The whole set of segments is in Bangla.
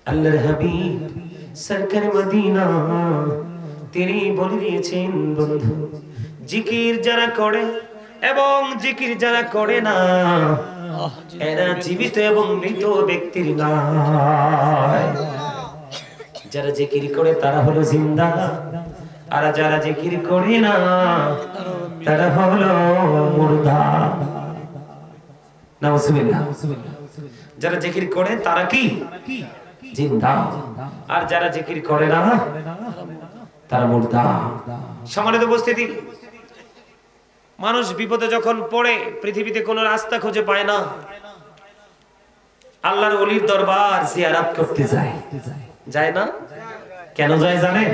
আল্লাহর হাবিব সরকার মদিনা তিনি বলে দিয়েছেন, বন্ধু, জিকির যারা করে এবং জিকির যারা করে না এরা জীবিত এবং মৃত ব্যক্তির নয়। যারা জিকির করে তারা হলো জিন্দা, আর যারা জিকির করে না তারা হলো মুর্দা। নাউজুবিল্লাহ। যারা জিকির করে তারা কি জিন্দা, আর যারা জিকির করে না তারা মুর্দা। সম্মানিত উপস্থিতি, মানুষ বিপদে যখন পড়ে পৃথিবীতে কোনো রাস্তা খুঁজে পায় না, আল্লাহর ওলির দরবার জিয়ারত করতে যায়। যায় না? কেন যায় জানেন?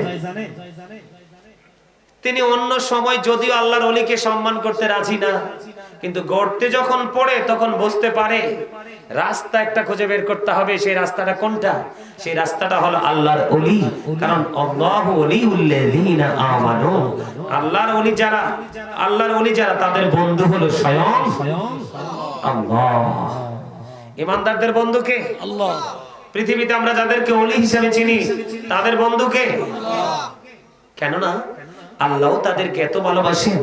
তিনি অন্য সময় যদিও আল্লাহর ওলিকে সম্মান করতে রাজি না, কিন্তু গর্তে যখন পড়ে তখন বুঝতে পারে রাস্তা একটা খুঁজে বের করতে হবে। সেই রাস্তাটা কোনটা? সেই রাস্তাটা হলো আল্লাহর ওলি। কারণ আল্লাহু ওলিউল্লাযিনা আমানু, আল্লাহর ওলি যারা, আল্লাহর ওলি যারা তাদের বন্ধু হলো স্বয়ং আল্লাহ। ইমানদারদের বন্ধু কে? আল্লাহ। পৃথিবীতে আমরা যাদেরকে ওলি হিসেবে চিনি তাদের বন্ধু কে? আল্লাহ। কেন না? আল্লাহ তাদেরকে এত ভালোবাসেন।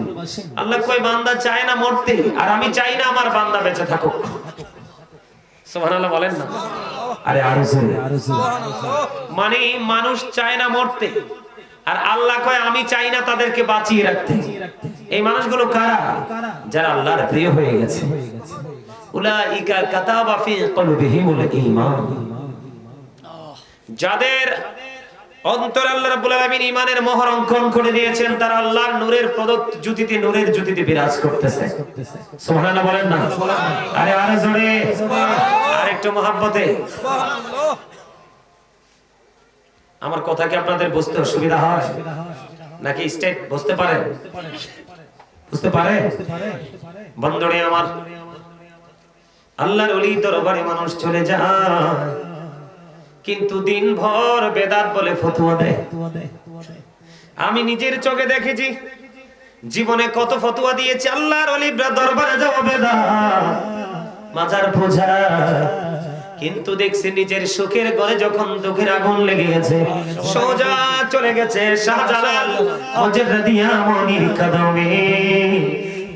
আল্লাহ কই বান্দা চায় না মরতে, আর আমি চাই না আমার বান্দা বেঁচে থাকুক। সুবহানাল্লাহ বলেন না? আরে আরো জোরে। মানে মানুষ চায় না মরতে, আর আল্লাহ কয় আমি চাই না তাদেরকে বাঁচিয়ে রাখতে। এই মানুষগুলো কারা? যারা আল্লাহর প্রিয় হয়ে গেছে। উলাইকা কাতাবা ফি কলবিহিমুল ঈমান, যাদের অন্তরে আল্লাহ রাব্বুল আলামিন ঈমানের মোহর অঙ্কন করে দিয়েছেন, তারা আল্লাহর নূরের প্রদত্ত জ্যোতিতে, নূরের জ্যোতিতে বিরাজ করতেছে। সুবহানাল্লাহ বলেন না? আরে আরে জোরে, আরেকটু মহব্বতে। সুবহানাল্লাহ। আমার কথা কি আপনাদের বুঝতে অসুবিধা হয় নাকি স্টেট বুঝতে পারেন? বুঝতে পারে? বন্ধুরে আমার, আল্লাহর ওলি দরবারে মানুষ চলে যায়, কিন্তু দিনভর বেদাত বলে ফতোয়া দেয়। আমি নিজের চোখে দেখেছি, জীবনে কত ফতোয়া দিয়েছে। আল্লাহর ওলির দরবারে যাও বেদাত, মাজার পূজা, কিন্তু দেখছি নিজের সুখের ঘরে যখন দুঃখের আগুন লেগে গেছে, সোজা চলে গেছে শাহজালাল মুজাদ্দিদিয়া মনির কদমে।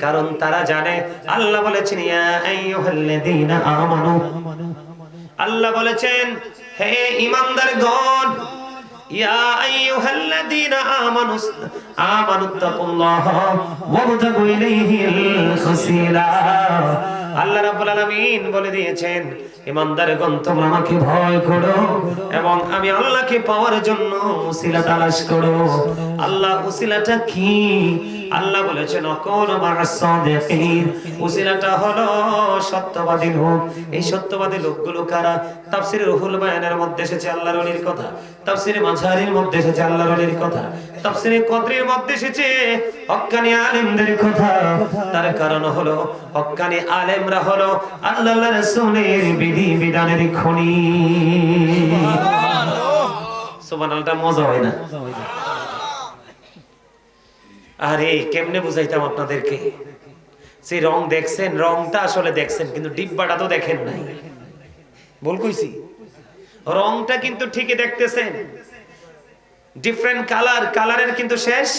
কারণ তারা জানে আল্লাহ বলেছেন ইয়া আইয়ুহাল্লাযীনা আমানু, আল্লাহ বলেছেন হে ঈমানদারগণ, ইয়া আইয়ুহাল্লাযীনা আমানুত্তাকুল্লাহা ওয়াবতাগু ইলাইহিল ওয়াসিলা। আল্লাহ রাব্বুল আলামিন বলে দিয়েছেন, ঈমানদারগণ তোমরা আমাকে ভয় করো এবং আমি আল্লাহকে পাওয়ার জন্য ওসিলা তালাশ করো। আল্লাহ ওসিলাটা কি? আল্লাহ বলেছেন অকুনু মা'আস সাদিকিন, ওসিলাটা হলো সত্যবাদী লোক। এই সত্যবাদী লোকগুলো কারা? তাফসীরে রুহুল বায়ানের মধ্যে এসেছে আল্লাহর ওলির কথা, তাফসীরে মাঝারির মধ্যে এসেছে আল্লাহর ওলির কথা, তাফসীরে কদরির মধ্যে এসেছে হক্কানি আলেমদের কথা। তার কারণ হলো হক্কানি আলেমরা হলো আল্লাহর রাসূলের বিধি বিধানের খনি। সুবহানাল্লাহ, মজা হয় না? আরে কেমনে বুঝাইতাম আপনাদেরকে? সেই রং দেখছেন, রংটা আসলে দেখছেন, কিন্তু ডিব্বাটা তো দেখেন নাই। ভুল কইছি? রংটা কিন্তু ঠিকই দেখতেছেন, ডিফারেন্ট কালার, কালারের কিন্তু শেষ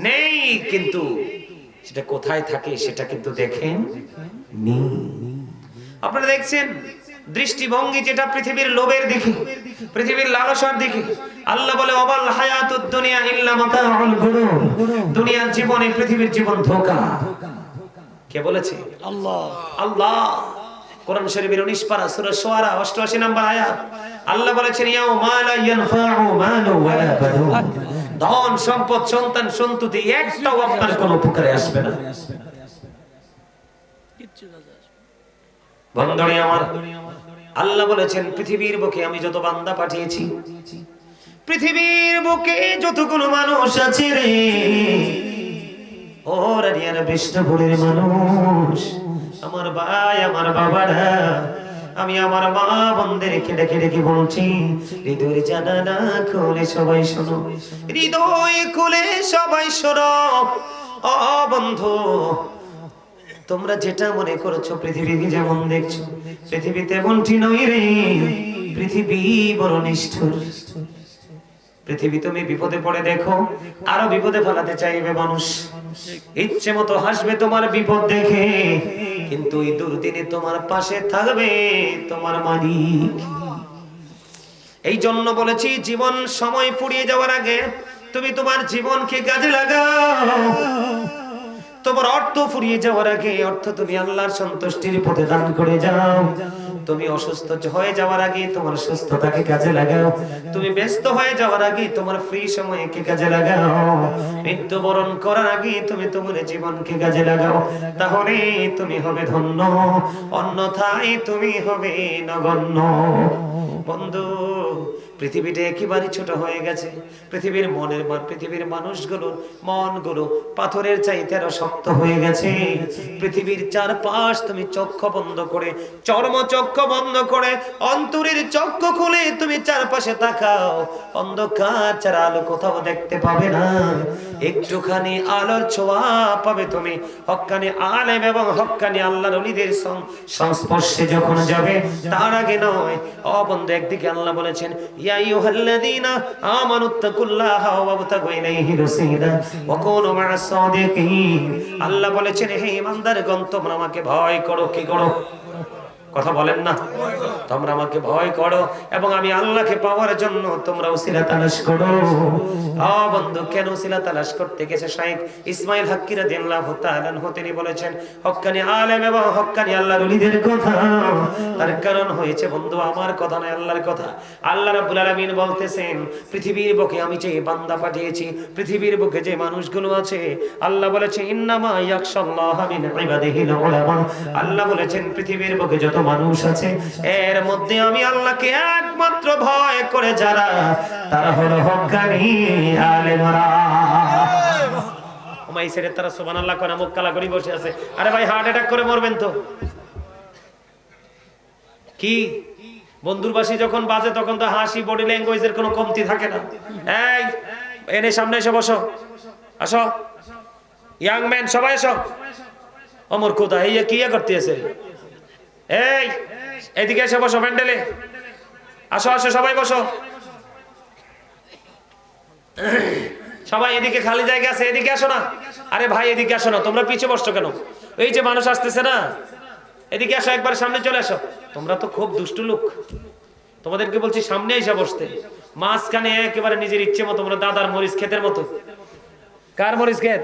নেই, কিন্তু সেটা কোথায় থাকে সেটা কিন্তু দেখেন নি। আপনারা দেখছেন দৃষ্টিভঙ্গি যেটা পৃথিবীর লোভের দিকে, পৃথিবীর লালসার দিকে। আল্লাহ বলে ওয়াল হায়াতুদ দুনিয়া ইল্লা মাতাউল গুরুর, দুনিয়ার জীবনে পৃথিবীর জীবন ধোঁকা। কে বলেছে? আল্লাহ। আল্লাহ কোরআন শরীফের 19 পারা সূরা শুআরা 88 নম্বর আয়াত, আল্লাহ বলেছেন ইয়াউমা লা ইয়ানফাউ মালু ওয়ালা বানুন, ধন সম্পদ সন্তান সন্ততি একটাও আপনার কোনো উপকারে আসবে না। বন্ধুরে আমার, আল্লাহ বলেছেন পৃথিবীর বুকে আমি যত বান্দা পাঠিয়েছি, পৃথিবীর বুকে যতগুলো মানুষ আছে রে, ওরা রিয়ার বিষ্ণুপুরের মানুষ, আমার ভাই আমার বাবারা, আমি আমার মা বোনদেরকে ডেকে ডেকে বলছি, হৃদয়ের জানালা খুলে সবাই শোনো, হৃদয় খুলে সবাই শোনো। ও বন্ধু, তোমরা যেটা মনে করছো পৃথিবীকে যেমন দেখছো, পৃথিবী তেমনটি নয় রে। পৃথিবী বড় নিষ্ঠুর। পৃথিবী তুমি বিপদে পড়ে দেখো, আরো বিপদে ফেলাতে চাইবে মানুষ, ইচ্ছে মতো হাসবে তোমার বিপদ দেখে, কিন্তু এই দুর্দিনে তোমার পাশে থাকবে তোমার মালিক। এই জন্য বলেছি জীবন সময় ফুরিয়ে যাওয়ার আগে তুমি তোমার জীবনকে কাজে লাগাও। তোমার অর্থ ফুরিয়ে যাওয়ার আগে অর্থ তুমি আল্লাহর সন্তুষ্টির পথে দান করে যাও। তুমি অসুস্থ হয়ে যাওয়ার আগে তোমার সুস্থতাকে কাজে লাগাও। তুমি ব্যস্ত হয়ে যাওয়ার আগে তোমার ফ্রি সময়কে কাজে লাগাও। মৃত্যুবরণ করার আগে তুমি তোমার জীবনকে কাজে লাগাও, তাহলে তুমি হবে ধন্য, অন্যথায় তুমি হবে নগণ্য। বন্ধু, পৃথিবীটা একেবারে ছোট হয়ে গেছে। পৃথিবীর মানুষগুলোর মনগুলো পাথরের চাইতে আরো শক্ত হয়ে গেছে। পৃথিবীর চারপাশ তুমি চক্ষু বন্ধ করে, চর্ম চক্ষু বন্ধ করে, অন্তরের চক্ষু খুলে তুমি চারপাশে তাকাও, অন্ধকার ছাড়া আলো কোথাও দেখতে পাবে না। একটুখানি আলোর ছোঁয়া পাবে তুমি হক্কানি আলেম এবং হক্কানি আল্লাহর ওলিদের সংস্পর্শে যখন যাবে, তার আগে নয়। ও বন্ধু, একদিকে আল্লাহ বলেছেন ইয়া আইয়ুহাল্লাযীনা আমানুত্তাকুল্লাহা ওয়াবতাগু ইলাইহি ওয়াসিলা ওয়া কুনু মা'আস সাদিকিন। আল্লাহ বলেছেন, হে ঈমানদারগণ, তোমরা আমাকে ভয় করো। কি করো? কথা বলেন না, তোমরা আমাকে ভয় করো এবং আমি আল্লাহকে পাওয়ার জন্য তোমরা ওসিলা তালাশ করো। বন্ধু, কেন ওসিলা তালাশ করতে গেছে? শাইখ ইসমাইল হাক্কি রাদিয়াল্লাহু তাআলা আনহু তিনি বলেছেন হক্কানি আলেম এবং হক্কানি আল্লাহর ওলিদের কথা। তার কারণ হয়েছে বন্ধু আমার কথা নয়, আল্লাহর কথা। আল্লাহ রাব্বুল আলামিন বলতেছেন, পৃথিবীর বুকে আমি যে বান্দা পাঠিয়েছি, পৃথিবীর বুকে যে মানুষগুলো আছে, আল্লাহ বলেছে ইন্নামা ইয়াখশাল্লাহা মিন ইবাদিহিল উলামা। আল্লাহ বলেছেন পৃথিবীর বুকে যত মানুষ আছে, এর মধ্যে আমি আল্লাহকে একমাত্র ভয় করে যারা, তারা হলো হক্কানি আলেমরা। ওমাই ছেড়ে তারা সুবহানাল্লাহ করে মুখ কালা করে বসে আছে। আরে ভাই, হার্ট অ্যাটাক করে মরবেন তো। কি বন্ধুর বাসি যখন বাজে তখন তো হাসি, বডি ল্যাঙ্গুয়েজের কোনো কমতি থাকে না। এই এনে সামনে এসে বসো, আসো ইয়াং ম্যান, সবাই এসো। অমর কোথায় এই কি করতে আছে? এই এদিকে এসে বসো, প্যান্ডেলে আসো, আসো সবাই বসো। সবাই এদিকে খালি জায়গা আছে, এদিকে আসো না। আরে ভাই এদিকে আসো না, তোমরা পিছে বসছো কেন? এই যে মানুষ আসতেছে না, এদিকে আসো, একবার সামনে চলে আসো। তোমরা তো খুব দুষ্টু লোক, তোমাদেরকে বলছি সামনে এসে বসতে। মাঝখানে একেবারে নিজের ইচ্ছে মতো, তোমরা দাদার মরিচ ক্ষেতের মতো। কার মরিচ ক্ষেত?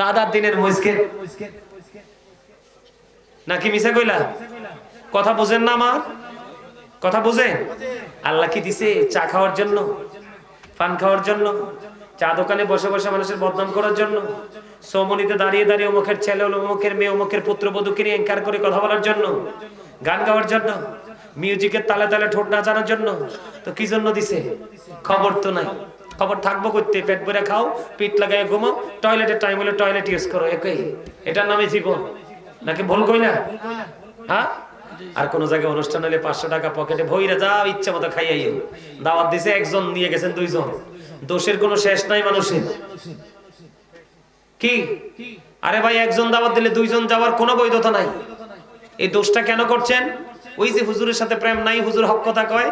দাদার দিনের মরিচ ক্ষেত নাকি? মিছা কইলা? কথা বুঝেন না? আমার কথা বুঝেন? আল্লাহ কি দিছে চা খাওয়ার জন্য, পান খাওয়ার জন্য, চা দোকানে বসে বসে মানুষের বদনাম করার জন্য, সমনিতে দাঁড়িয়ে দাঁড়িয়ে অমুকের ছেলে, অমুকের মেয়ে, অমুকের পুত্রবধূকে নিয়ে এনকার করে কথা বলার জন্য, গান গাওয়ার জন্য, মিউজিকের তালে তালে ঠোঁট নাচানোর জন্য? তো কি জন্য দিছে? খবর তো নাই। খবর থাকবো করতে, পেট ভরে খাও, পিঠ লাগায় ঘুমাও, টয়লেটের টাইম হলে টয়লেট ইউজ করো, একই। এটার নামে জীবন নাকি? ভুল কই না? হ্যাঁ? আর কোন জায়গায় অনুষ্ঠান হলে 500 টাকা পকেটে ভইরা যাও, ইচ্ছা মতো খাইয়াইও। দাওয়াত দিছে একজন, নিয়ে গেছেন 2 জন। দোষের কোনো শেষ নাই মানুষের। কি আরে ভাই, একজন দাওয়াত দিলে 2 জন যাওয়ার কোনো বৈধতা নাই। এই দোষটা কেন করছেন? ওই যে হুজুরের সাথে প্রেম নাই, হুজুর হক কথা কয়।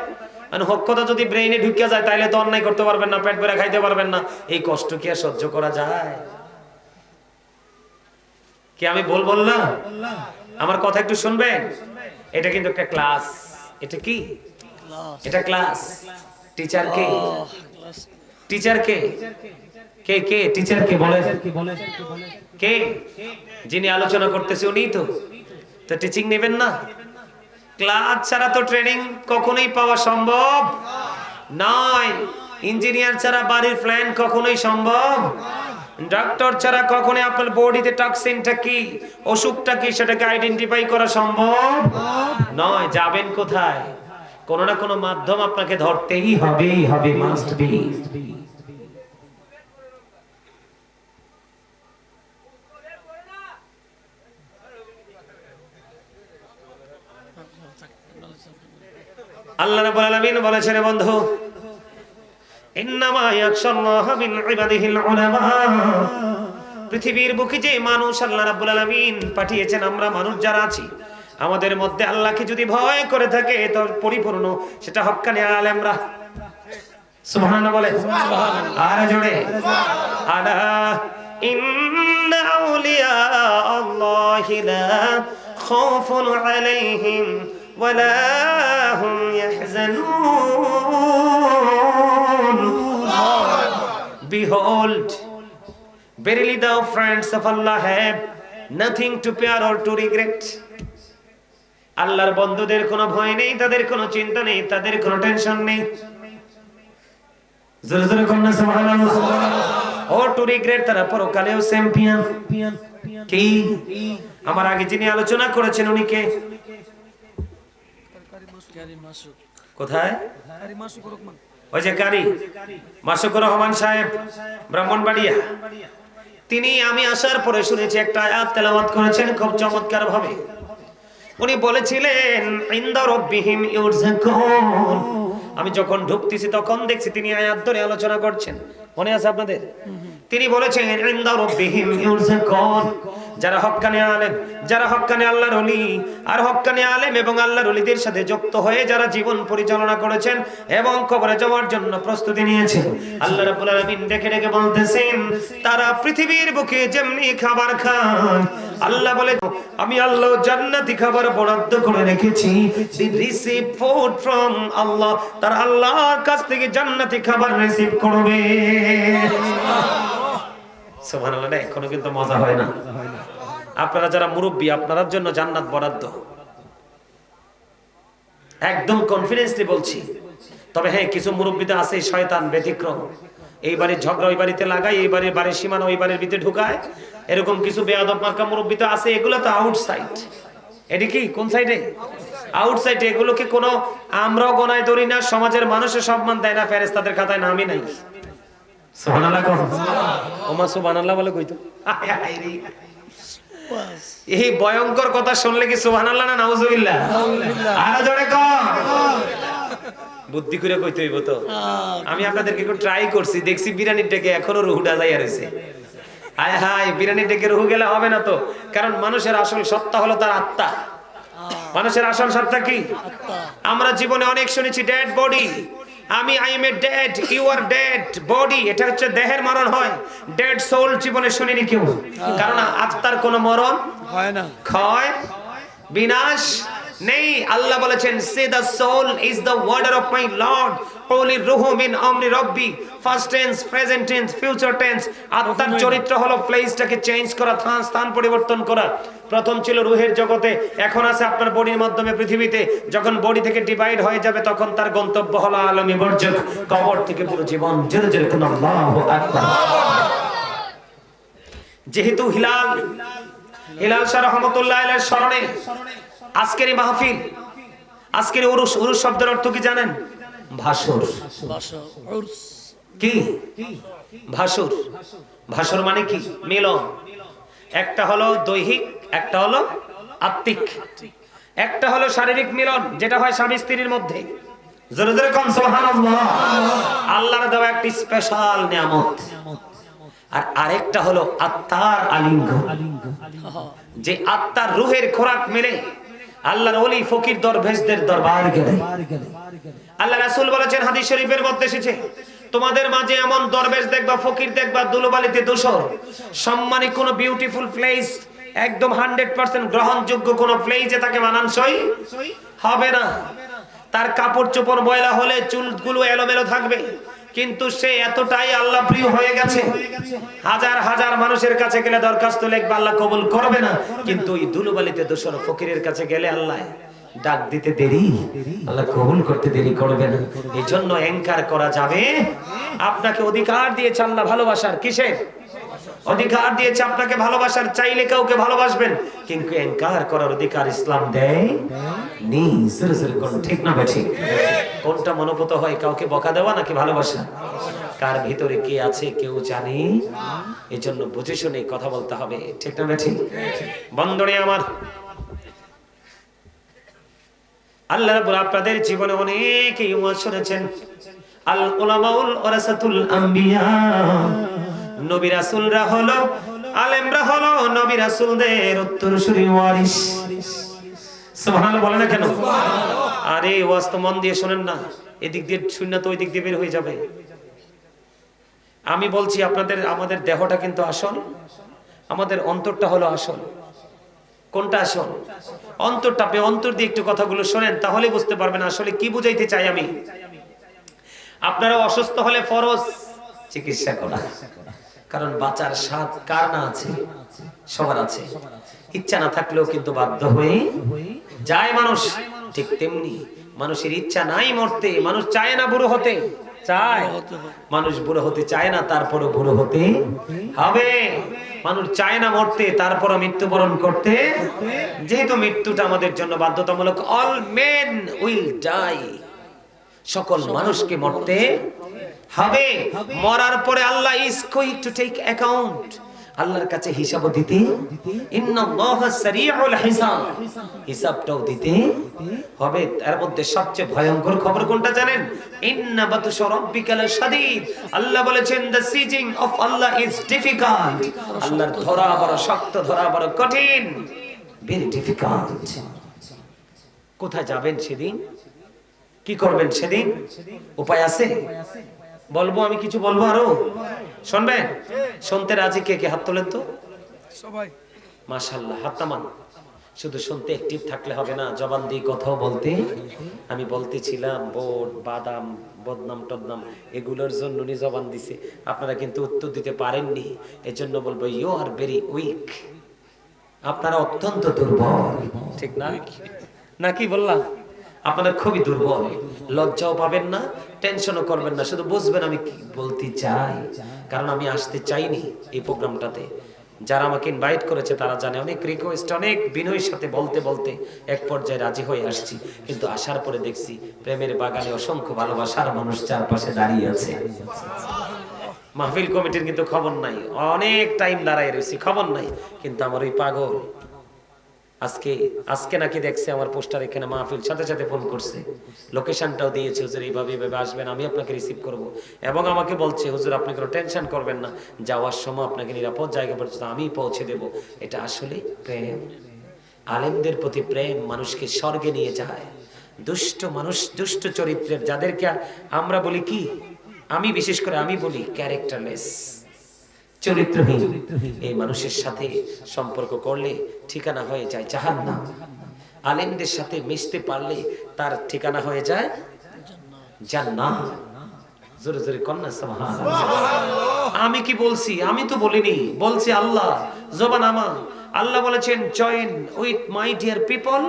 মানে হক কথা যদি ব্রেইনে ঢুকে যায় তাহলে তো অন্যায় করতে পারবেন না, পেট ভরে খাইতে পারবেন না। এই কষ্ট কি আর সহ্য করা যায়? কি আমি বলবো না? আমার কথা একটু শুনবেন। এটা কিন্তু একটা ক্লাস। এটা কি? এটা ক্লাস। টিচার কে? টিচার কে? কে কে টিচার কে বলে? কে? যিনি আলোচনা করতেছে উনি তো। তো টিচিং নেবেন না? ক্লাস ছাড়া তো ট্রেনিং কখনোই পাওয়া সম্ভব নয়। ইঞ্জিনিয়ার ছাড়া বাড়ির প্ল্যান কখনোই সম্ভব। ডক্টর ছাড়া কখনোই আপনার বডিতে টক্সিনটা কি, অসুখটা কি, সেটাকে আইডেন্টিফাই করা সম্ভব নয়। যাবেন কোথায়? কোনো না কোনো মাধ্যম আপনাকে ধরতেই হবে, মাস্ট বি। আল্লাহ রাব্বুল আলামিন বলেছেন, বন্ধু ইন্নামা ইয়াখশাল্লাহা মিন ইবাদিহিল উলামা। পৃথিবীর বুকে যে মানুষ আল্লাহ রাব্বুল আলামিন পাঠিয়েছেন, আমরা মানুষ যারা আছি, আমাদের মধ্যে আল্লাহকে যদি ভয় করে থাকে তো পরিপূর্ণ সেটা হক্কানি আলেমরা। সুবহানাল্লাহ বলে, আর জোরে আলা ইন্না আউলিয়া আল্লাহি লা খাউফুন আলাইহিম ওয়া লা হুম ইয়াহজানুন। Behold, verily thou friends of Allah have nothing to fear or to regret. আল্লাহর বন্ধুদের কোনো ভয় নেই, তাদের কোনো চিন্তা নেই, তাদের কোনো টেনশন নেই। জোরে জোরে কোন না সুবহানাল্লাহ। or to regret, তারা পরকালেও চ্যাম্পিয়ন। কি আমার আগে যিনি আলোচনা করেছেন উনি কে? কোথায়? ওই যে কারি মাসুকুর রহমান সাহেব, ব্রাহ্মণবাড়িয়া। তিনি আমি আসার পরে শুনেছি একটা আয়াত তেলাওয়াত করেছেন খুব চমৎকার ভাবে। উনি বলেছিলেন ইনদা রাব্বিহিম ইউরযাকুন। আমি যখন ঢুকতেছি তখন দেখছি তিনি আয়াত ধরে আলোচনা করছেন, মনে আছে আপনাদের? তিনি বলেছেন ইনদা রাব্বিহিম ইউরযাকুন। যারা হক্কানি আলেম, যারা হক্কানি আল্লাহর ওলি, আর হক্কানি আলেম এবং আল্লাহর ওলিদের সাথে যুক্ত হয়ে যারা জীবন পরিচালনা করেছেন এবং কবরে যাওয়ার জন্য প্রস্তুতি নিয়েছেন, আল্লাহ রাব্বুল আলামিন ডেকে ডেকে বলতেছেন তারা পৃথিবীর বুকে যেমনি খাবার খায়, আল্লাহ বলে আমি আল্লাহ জান্নাতি খাবার বরাদ্দ করে রেখেছি। they receive food from Allah, তারা আল্লাহর কাছ থেকে জান্নাতি খাবার রিসিভ করবে। সুবহানাল্লাহ। এখনো কিন্তু মজা হয় না। আপনারা যারা মুরব্বী, আপনাদের জন্য জান্নাত বরাদ্দ, একদম কনফিডেন্সলি বলছি। তবে হ্যাঁ, কিছু মুরব্বীতে আছে শয়তান ব্যতিক্রম, এই বাড়ির ঝগড়া ওই বাড়িতে লাগায়, এই বাড়ির বাড়ির সীমানা ওই বাড়ির ভিতরে ঢুকায়, এরকম কিছু বেয়াদব মার্কা মুরব্বী তো আছে। এগুলো তো আউটসাইড। এটি কি কোন সাইডে? আউটসাইডে। এগুলোকে কোনো আমরাও গনায় ধরি না, সমাজের মানুষের সম্মান দেয় না, ফেরেশতাদের খাতায় নামই নাই। সুবহানাল্লাহ কোন ওমা সুবহানাল্লাহ বলে কইতো। এই ভয়ঙ্কর কথা শুনলে কি সুবহানাল্লাহ না নাউজুবিল্লাহ? আর জোরে কর, বুদ্ধি করে কইতে হইব তো। আমি আপনাদেরকে একটু ট্রাই করছি, দেখছি বিরিয়ানির ডেকে এখনো রুহুটা যাইয়া রইছে। হায় হায়, বিরিয়ানির ডেকে রুহু গেলে হবে না তো, কারণ মানুষের আসল সত্তা হলো তার আত্মা। মানুষের আসল সত্তা কি? আমরা জীবনে অনেক শুনেছি ডেড বডি। আমি I am a dead, you are dead body, এটা হচ্ছে দেহের মরণ হয়। ডেড সোল জীবনে শুনিনি কেউ, কারণ আত্মার কোনো মরণ হয় না, ক্ষয় বিনাশ নেই। আল্লাহ বলেছেন সে the soul is the order of my lord, হোলি রুহু মিন আমরি রব্বি। First tense, present tense, future tense. আত্মার চরিত্র হলো প্লেসটাকে চেঞ্জ করা, স্থান পরিবর্তন করা। প্রথম ছিল রুহের জগতে, এখন আছে আপনার বডির মাধ্যমে পৃথিবীতে। যখন বডি থেকে ডিভাইড হয়ে যাবে তখন তার গন্তব্য হলো আলমী বরজক, কবর থেকে পুরো জীবন। জোরে জোরে কোন আল্লাহু আকবার। যেহেতু হিলাল শাহ রাহমাতুল্লাহ আলাইহির স্মরণে আজকের এই মাহফিল, আজকের উরুস। উরুস শব্দের অর্থ কি জানেন? ভাসর। কি ভাসর? ভাসর মানে কি? মিলন। একটা হলো দৈহিক, একটা হলো আত্মিক। একটা হলো শারীরিক মিলন, যেটা হয় স্বামী স্ত্রীর মধ্যে। জোরে জোরে কোন সুবহানাল্লাহ। আল্লাহর দেওয়া একটি স্পেশাল নিয়ামত। আর আরেকটা হলো আত্মার আলিঙ্গন, যে আত্মার রুহের খোরাক মেলে আল্লাহর ওলি ফকির দরবেশদের দরবার গেলে। আল্লাহ রাসূল বলেছেন, হাদিস শরীফের মধ্যে এসেছে, তোমাদের মাঝে এমন দরবেশ দেখবা, ফকির দেখবা, দুলুবালিতে দোসর। সম্মানী কোন বিউটিফুল প্লেস, একদম 100% গ্রহণযোগ্য কোন প্লেসে তাকে মানানসই হবে না। তার কাপড় চোপড় ময়লা হলে চুলগুলো এলোমেলো থাকবে, কিন্তু সে এতটাই আল্লাহ প্রিয় হয়ে গেছে, হাজার হাজার মানুষের কাছে গেলে দরখাস্ত লিখবে, আল্লাহ কবুল করবে না। কিন্তু এই দুলুবালিতে দোসর ফকিরের কাছে গেলে আল্লাহ ডাক দিতে দেরি, আল্লাহ কবুল করতে দেরি করবে না। এই জন্য অহংকার করা যাবে। আপনাকে অধিকার দিয়েছে আল্লাহ ভালোবাসার। কিসের অধিকার দিয়েছে? আপনাকে ভালোবাসার। চাইলে কাউকে ভালোবাসবেন, কিন্তু অহংকার করার অধিকার ইসলাম দেয় নি। ঠিক না ঠিক? কোনটা মনোভূত হয়, কাউকে বকা দেওয়া নাকি ভালোবাসা? কার ভিতরে কি আছে কেউ জানে। এই জন্য বুঝে শুনে কথা বলতে হবে। ঠিক না ঠিক? বন্ধনে আমার, আল্লাহ রাব্বুল আপনাদের জীবনে অনেক ইউমত শুনেছেন। আল উলামাউল ওয়ারাসাতুল আম্বিয়া। নবী রাসূলরা হলো, আলেমরা হলো নবী রাসূলদের উত্তরসূরি ওয়ারিস। সুবহানাল্লাহ বলে না কেন? আরে ওয়াজ তো মন দিয়ে শোনেন না, এদিক দিয়ে শূন্য তো ওই দিক দিয়ে বের হয়ে যাবে। আমি বলছি আপনাদের, আমাদের দেহটা কিন্তু আসল, আমাদের অন্তরটা হলো আসল। কোনটা আসল? অন্তরটা। আপনি অন্তর দিয়ে একটু কথাগুলো শোনেন, তাহলে বুঝতে পারবেন আসলে কি বুঝাইতে চাই আমি। আপনারা অসুস্থ হলে ফরজ চিকিৎসা করা, কারণ বাঁচার স্বাদ কার না আছে? সবার আছে। ইচ্ছা না থাকলেও কিন্তু বাধ্য হয়ে যায় মানুষ। ঠিক তেমনি মানুষের ইচ্ছা নাই মরতে, মানুষ চায় না বুড়ো হতে, চায় মানুষ বুড়ো হতে চায় না, তারপরে বুড়ো হতে হবে। মানুষ চায় না মরতে, তারপরে মৃত্যুবরণ করতে, যেহেতু মৃত্যুটা আমাদের জন্য বাধ্যতামূলক। অল মেন উইল ডাই, সকল মানুষকে মরতে হবে। মরার পরে আল্লাহ is going to take account, আল্লাহর কাছে হিসাব দিতে, ইন্নাল্লাহা সারিউল হিসাব, হিসাবটাও দিতে হবে। এর মধ্যে সবচেয়ে ভয়ঙ্কর খবর কোনটা জানেন? ইন্না বাতুশা রাব্বিকা লাশাদীদ, আল্লাহ বলেছেন the seizing of Allah is difficult, আল্লাহর ধরা বড় শক্ত, ধরা বড় কঠিন, ভেরি ডিফিকাল্ট। কোথায় যাবেন সেদিন? কি করবেন সেদিন? উপায় আছে? বলবো আমি কিছু বলবো, আরো শুনবেন? শুনতে রাজি কে কে? হাত তোলেন তো সবাই। মাশাআল্লাহ, হাত নামান। শুধু শুনতে অ্যাক্টিভ থাকলে হবে না, জবান দিয়ে কথাও বলতে। আমি বলতেছিলাম বোট, বাদাম, বদনাম টদনাম এগুলোর জন্য উনি জবান দিছে, আপনারা কিন্তু উত্তর দিতে পারেননি। এজন্য বলবো ইউ আর ভেরি উইক, আপনারা অত্যন্ত দুর্বল। ঠিক না? নাকি বললাম? আপনারা খুবই দুর্বল। লজ্জাও পাবেন না, টেনশনও করবেন না, শুধু বুঝবেন আমি কি বলতে চাই। কারণ আমি আসতে চাইনি এই প্রোগ্রামটাতে। যারা আমাকে ইনভাইট করেছে তারা জানে, অনেক রিকোয়েস্ট, অনেক বিনয়ের সাথে বলতে বলতে এক পর্যায়ে রাজি হয়ে আসছি। কিন্তু আসার পরে দেখছি প্রেমের বাগানে অসংখ্য ভালোবাসার মানুষ চারপাশে দাঁড়িয়ে আছে। মাহফিল কমিটির কিন্তু খবর নাই, অনেক টাইম দাঁড়ায় রয়েছি, খবর নাই। কিন্তু আমার ওই পাগল আজকে নাকি দেখছে আমার পোস্টার এখানে মাহফিল, সাথে সাথে ফোন করছে, লোকেশনটাও দিয়েছে, হুজুর এইভাবে এইভাবে আসবেন, আমি আপনাকে রিসিভ করব। এবং আমাকে বলছে হুজুর আপনি কোনো টেনশন করবেন না, যাওয়ার সময় আপনাকে নিরাপদ জায়গা পর্যন্ত আমি পৌঁছে দেব। এটা আসলে প্রেম, আলেমদের প্রতি প্রেম মানুষকে স্বর্গে নিয়ে যায়। দুষ্ট মানুষ, দুষ্ট চরিত্রের, যাদেরকে আমরা বলি কি, আমি বিশেষ করে আমি বলি ক্যারেক্টারলেস, চরিত্রহীন, এই মানুষের সাথে সম্পর্ক করলে ঠিকানা হয়ে যায় জাহান্নাম। আলেমদের সাথে মিশতে পারলে তার ঠিকানা হয়ে যায় জান্নাত। জোরে জোরে কন্যা সুবহানাল্লাহ। আমি কি বলছি? আমি তো বলিনি, বলছি আল্লাহ, জবান আমার। আল্লাহ বলেছেন join with my dear people,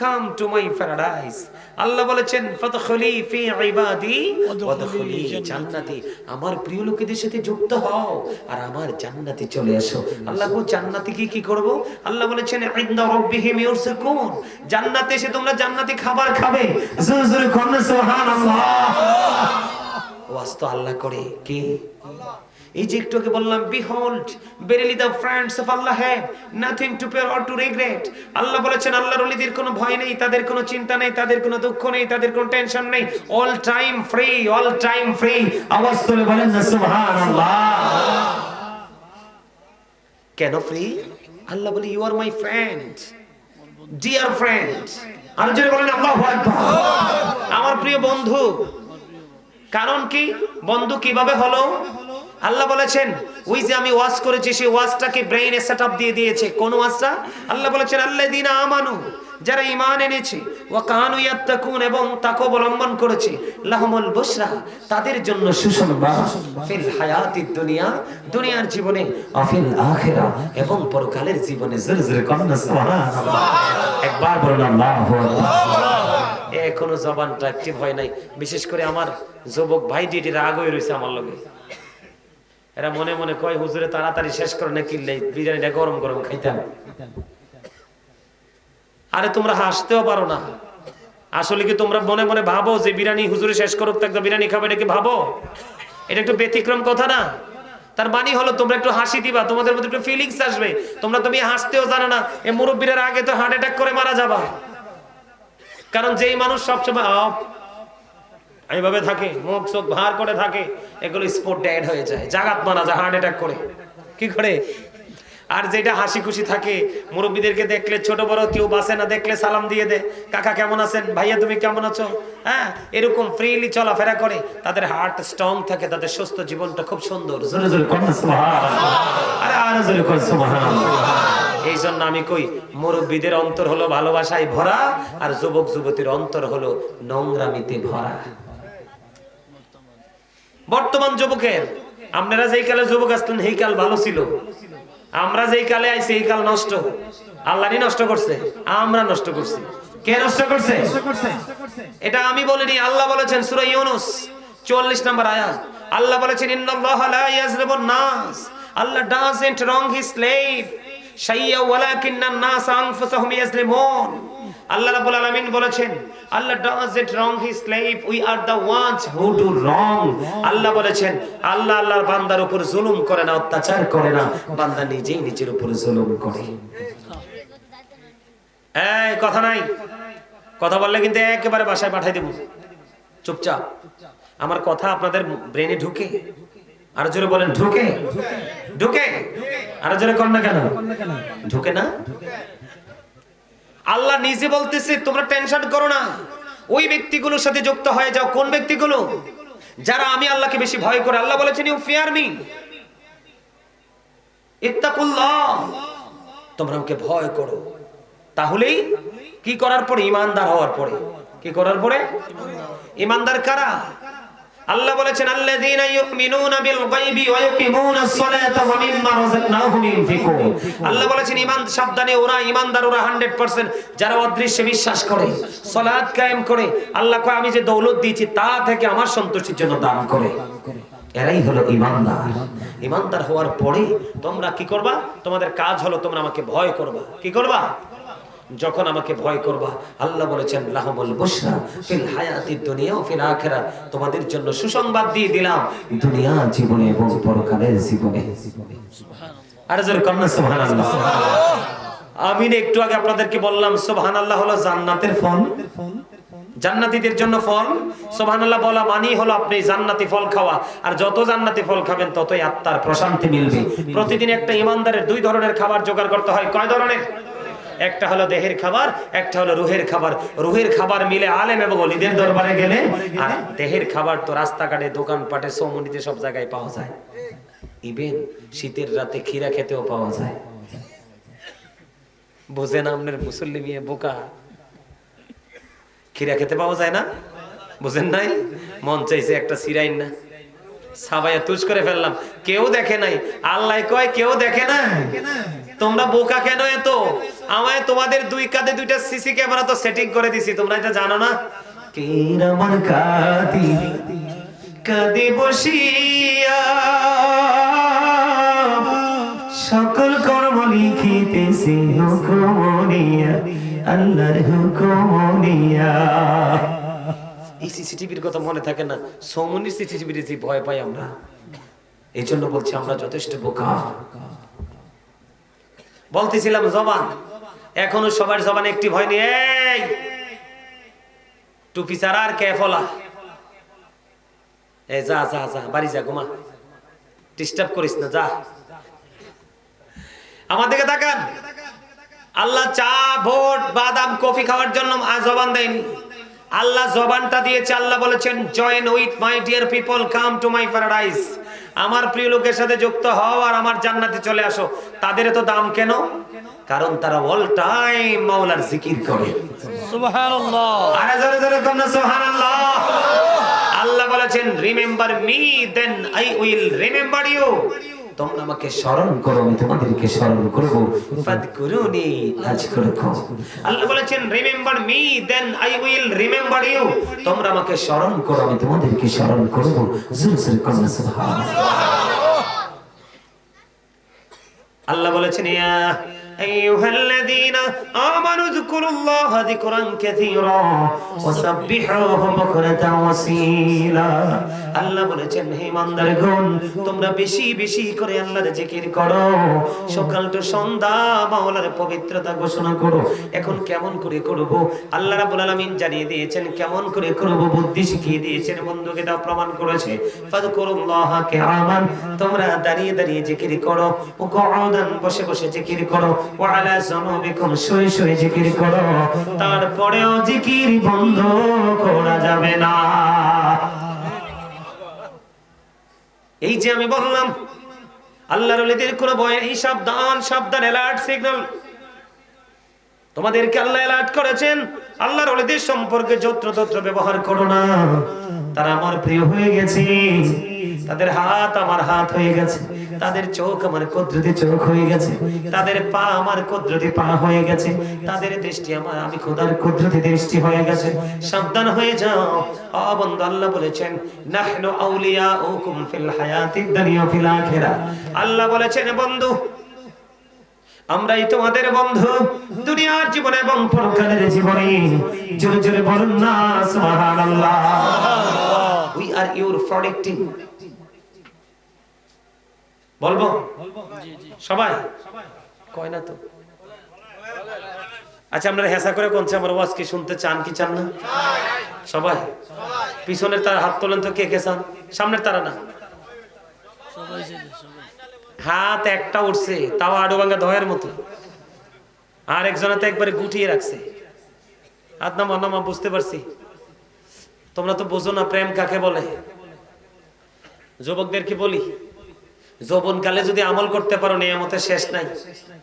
come to my paradise. আল্লাহ বলেছেন ফাদখুলি ফি ইবাদি ওয়াদখুলি জান্নাতি, আমার প্রিয় লোকেদের সাথে যুক্ত হও আর আমার জান্নাতে চলে আসো। আল্লাহ বলেন জান্নাতে কি করব? আল্লাহ বলেছেন ইনদা রাব্বিহিম ইউরসাকুন, জান্নাতে এসে তোমরা জান্নাতি খাবার খাবে। জোরে জোরে কন্যা সুবহানাল্লাহ। ওয়াজ তো আল্লাহ করে, কি আল্লাহ। এই যে একটু আগে বললাম behold verily the friends of Allah have nothing to fear or to regret। আল্লাহ বলেছেন আল্লাহর ওলিদের কোনো ভয় নেই, তাদের কোনো চিন্তা নেই, তাদের কোনো দুঃখ নেই, তাদের কোনো টেনশন নেই, all time free, all time free. আওয়াজ তুলে বলেন না সুবহানাল্লাহ। কেন ফ্রি? আল্লাহ বলে you are my friend, dear friend. আর জোরে বলেন আল্লাহু আকবার। আমার প্রিয় বন্ধু। কারণ কি? বন্ধু কিভাবে হলো? আল্লাহ বলেছেন ওই যে আমি ওয়াজ করেছি, সেই ওয়াজটাকে ব্রেইনে সেটআপ দিয়ে দিয়েছে। কোন ওয়াজটা? আল্লাহ বলেছেন আল্লাযীনা আমানু, যারা ঈমান এনেছে, ওয়া কানু ইয়াত্তাকুন, এবং তাকওয়া অবলম্বন করেছে, লাহুমুল বুশরা, তাদের জন্য সুসংবাদ, ফিল হায়াতিদ দুনিয়া, দুনিয়ার জীবনে, আফিল আখিরা, এবং পরকালের জীবনে। জোরে জোরে কন্না সুবহানাল্লাহ। একবার বলুন আল্লাহু আকবার। এখনো জবানটা অ্যাক্টিভ হয় নাই, বিশেষ করে আমার যুবক ভাই ডিডি রাগ হয়ে রয়েছে আমার লগে। এরা মনে মনে কয় হুজুরে তাড়াতাড়ি শেষ করে না, কিনলে বিরিয়ানিটা গরম গরম খাইতাম। আরে তোমরা হাসতেও পারো না। আসলে কি তোমরা মনে মনে ভাবো যে বিরিয়ানি হুজুরে শেষ করুক তো একটা বিরিয়ানি খাবে, এটা কি ভাবো? এটা একটু ব্যতিক্রম কথা না? তার মানে হলো তোমরা একটু হাসি দিবা, তোমাদের মধ্যে একটু ফিলিংস আসবে। তুমি হাসতেও জানো না, এই মুরব্বীরা আগে তো হার্ট অ্যাটাক করে মারা যাবা। কারণ যেই মানুষ সবসময় এইভাবে থাকে, মুখ চোখ ভার করে থাকে, এগুলো স্পট ডেড হয়ে যায়, জাগাত মারা যায় হার্ট অ্যাটাক করে। কি করে? আর যেটা হাসি খুশি থাকে, মুরব্বীদেরকে দেখলে ছোট বড় কেউ বাসে না দেখলে সালাম দিয়ে দে, কাকা কেমন আছেন, ভাইয়া তুমি কেমন আছো, হ্যাঁ এরকম ফ্রিলি চলাফেরা করে, তাদের হার্ট স্ট্রং থাকে, তাদের সুস্থ জীবনটা খুব সুন্দর। জোরে জোরে কোন সুবহানাল্লাহ, আরে আরো জোরে কোন সুবহানাল্লাহ। এই জন্য আমি কই মুরব্বীদের অন্তর হলো ভালোবাসায় ভরা, আর যুবক যুবতীর অন্তর হলো নোংরামিতে ভরা। বর্তমান যুবকের, আপনারা যেই কালে যুবক আসলেন সেই কাল ভালো ছিল, আমরা যেই কালে আইছি এই কাল নষ্ট। আল্লাহই নষ্ট করছে, আমরা নষ্ট করছি। কে নষ্ট করছে? এটা আমি বলিনি, আল্লাহ বলেছেন সূরা ইউনূস 44 নম্বর আয়াত। আল্লাহ বলেছেন ইন্নাল্লাহা লা ইয়াজলিমুন নাস, আল্লাহ doesn't wrong his slave শাইয়্যা ওয়ালাকিন্নান নাস আনফুসাহুম ইয়াজলিমুন। আল্লাহ রাব্বুল আলামিন বলেছেন আল্লাহ doesn't wrong his slave, we are the ones who do wrong। আল্লাহ বলেছেন আল্লাহ আল্লাহর বান্দার উপর জুলুম করে না, অত্যাচার করে না, বান্দা নিজেই নিজের উপর জুলুম করে। এই কথা নাই, কথা বললে কিন্তু একেবারে বাসায় পাঠাই দেব। চুপচাপ, আমার কথা আপনাদের ব্রেনে ঢুকে? আর জোরে বলেন ঢুকে? ঢুকে? আর জোরে কর না কেন? ঢুকে না? আল্লাহ নিজে বলতেছে তোমরা টেনশন করো না, ওই ব্যক্তিগুলোর সাথে যুক্ত হয়ে যাও। কোন ব্যক্তিগুলো? যারা আমি আল্লাহকে বেশি ভয় করে। আল্লাহ বলেছেন ইউ ফিয়ার মি, ইত্তাকুল্লাহ, তোমরা আমাকে ভয় করো। তাহলেই কি করার পরে? ঈমানদার হওয়ার পরে। কি করার পরে? ঈমানদার কারা? আল্লাহ বলেছেন আল্লাযীনা ইউমিনুনা বিল গায়বি ওয়া ইউকিমুনাস সালাতা ওয়া মিম্মা রাযাকনাহুম ইউনফিকুন। আল্লাহ বলেছেন ঈমান, সাবধানে, ওরা ঈমানদার, ওরা 100% যারা অদৃশ্যে বিশ্বাস করে, সালাত কায়েম করে, আল্লাহ কয় আমি যে দৌলত দিয়েছি তা থেকে আমার সন্তুষ্টির জন্য দান করে, এরাই হলো ঈমানদার। ঈমানদার হওয়ার পরে তোমরা কি করবা? তোমাদের কাজ হলো তোমরা আমাকে ভয় করবা। কি করবা? যখন আমাকে ভয় করবা, আল্লাহ বলেছেন লাহুমুল বুশরা ফিল হায়াতিদ দুনিয়া ওয়া ফিল আখিরাহ, তোমাদের জন্য সুসংবাদ দিয়ে দিলাম দুনিয়া জীবনে এবং পরকালের জীবনে। সুবহানাল্লাহ, আর জোরে কন্না সুবহানাল্লাহ। আমি একটু আগে আপনাদেরকে বললাম সুবহানাল্লাহ হলো জান্নাতের ফল, জান্নাতীদের জন্য ফল। সুবহানাল্লাহ বলা মানি হলো আপনি জান্নাতি ফল খাওয়া, আর যত জান্নাতি ফল খাবেন ততই আত্মার প্রশান্তি মিলবে। প্রতিদিন একটা ঈমানদারের 2 ধরনের খাবার জোগাড় করতে হয়। কয় ধরনের? একটা হলো দেহের খাবার, একটা হলো রুহের খাবার। রুহের খাবার মিলে আলেম এবং ওলিদের দরবারে গেলে, আর দেহের খাবার তো রাস্তাঘাটে, দোকানপাটে, সমুনিতে সব জায়গায় পাওয়া যায়। ইভেন শীতের রাতে খিরা খেতেও পাওয়া যায়। বুঝেন আপনার মুসল্লি মেয়ে বোকা, খিরা খেতে পাওয়া যায় না? বুঝেন নাই? মন চাইছে একটা সিরাইন না, সাবাইয়া তুজ করে ফেললাম, কেউ দেখে নাই। আল্লাহ কয় কেউ দেখে না, তোমরা বোকা কেন এত? আমায় তোমাদের 2 কাঁধে 2টা সিসি ক্যামেরা তো সেটিং করে দিছি, তোমরা এটা জানো না? কিরামান কাতিবি কাঁধে বসিয়া সকল কর্ম লিখিতেছে হুকুম নিয়া, আল্লাহর হুকুম নিয়া। এই সিসিটিভির কথা মনে থাকে না, সমনির সিসিটিভির যে ভয় পাই আমরা, এই জন্য বলছি আমরা যথেষ্ট বোকা। বলতেছিলাম জবান, এখনো সবার জবানে একটি ভয় নেই, এই টুপি ছাড়া আর কে ফলা, এই যা যা যা বাড়ি যা, ঘুমা, ডিস্টার্ব করিস না, যা। আমার দিকে তাকান, আল্লাহ চা, ভোট, বাদাম, কফি খাওয়ার জন্য জবান দেয়নি, আল্লাহ জবানটা দিয়েছে। আল্লাহ বলেছেন join with my dear people, come to my paradise, আমার প্রিয় লোকের সাথে যুক্ত হও আর আমার জান্নাতে চলে আসো। তাদের এত দাম কেন? কারণ তারা অল টাইম মাওলার জিকির করে। সুবহানাল্লাহ, আরে জোরে জোরে কোন সুবহানাল্লাহ। আল্লাহ বলেছেন remember me then I will remember you, তোমরা আমাকে স্মরণ করো আমি তোমাদেরকে স্মরণ করব। ফাদকুরুনি আযকুরকুম। আল্লাহ বলেছেন remember me then I will remember you, তোমরা আমাকে স্মরণ করো আমি তোমাদেরকে স্মরণ করব। জোরে জোরে কোন সুবহানাল্লাহ। আল্লাহ বলেছেন ইয়া আইয়ুহাল্লাযীনা আমানু যকুরুল্লাহা যিকরান কাসীরা ওয়াসাব্বিহুহু বুকরাতাও ওয়াসীলা। আল্লাহ বলেছেন, হে ইমানদারগণ, তোমরা বেশি বেশি করে আল্লাহর জিকির করো, সকাল টু সন্ধ্যা মাওলার পবিত্রতা ঘোষণা করো। এখন কেমন করে করব? আল্লাহ রাব্বুল আলামিন জানিয়ে দিয়েছেন কেমন করে করব, বুদ্ধি শিখিয়ে দিয়েছেন, বন্ধুকে দাও প্রমাণ করেছে। ফাযকুরুল্লাহা কিয়ামান, তোমরা দাঁড়িয়ে দাঁড়িয়ে জিকির করো, ও কুউদান, বসে বসে জিকির করো, ওয়া আলা যুনুবিকুম, শুয়ে শুয়ে জিকির করো। তারপরেও জিকির বন্ধ করা যাবে না। এই যে আমি বললাম আল্লাহর ওলিদের কোন ভয়, এই সাবধান সাবধান, অ্যালার্ট সিগন্যাল তোমাদেরকে আল্লাহ অ্যালার্ট করেছেন। আল্লাহর ওলিদের সম্পর্কে যত্রতত্র ব্যবহার করো না। তারা আমার প্রিয় হয়ে গেছে, তাদের হাত আমার হাত হয়ে গেছে, তাদের চোখ আমার কুদরতি চোখ হয়ে গেছে, তাদের পা আমার কুদরতি পা হয়ে গেছে, তাদের দৃষ্টি আমি খোদার কুদরতি দৃষ্টি হয়ে গেছে। সাবধান হয়ে যাও। ও বন্ধু, আল্লাহ বলেছেন নাহনু আউলিয়াউকুম ফিল হায়াতিদ দুনিয়া ফিল আখিরাহ। আল্লাহ বলেছেন, বন্ধু আমরাই তোমাদের বন্ধু দুনিয়ার জীবনে এবং পরকালের জীবনে। জোরে জোরে বলুন না সুবহানাল্লাহ। We are your protecting. বলবো সবাই? কয় না তো। আচ্ছা, আমরা হেসা করে কোনছে আমার ওয়াজ কি শুনতে চান কি চান না? সবাই। পিছনের তারা হাত তোলেন তো, কে কে চান? সামনের তারা না, হাত একটা উঠছে, তাও আড়ু ভাঙা দয়ের মতো, আর একজনে তো একবারে গুটিয়ে রাখছে। হাত নামা নামা, বুঝতে পারছি। তোমরা তো বোঝো না প্রেম কাকে বলে। যুবকদেরকে বলি, যৌবনকালে যদি আমল করতে পারো নিয়ামতের শেষ নাই।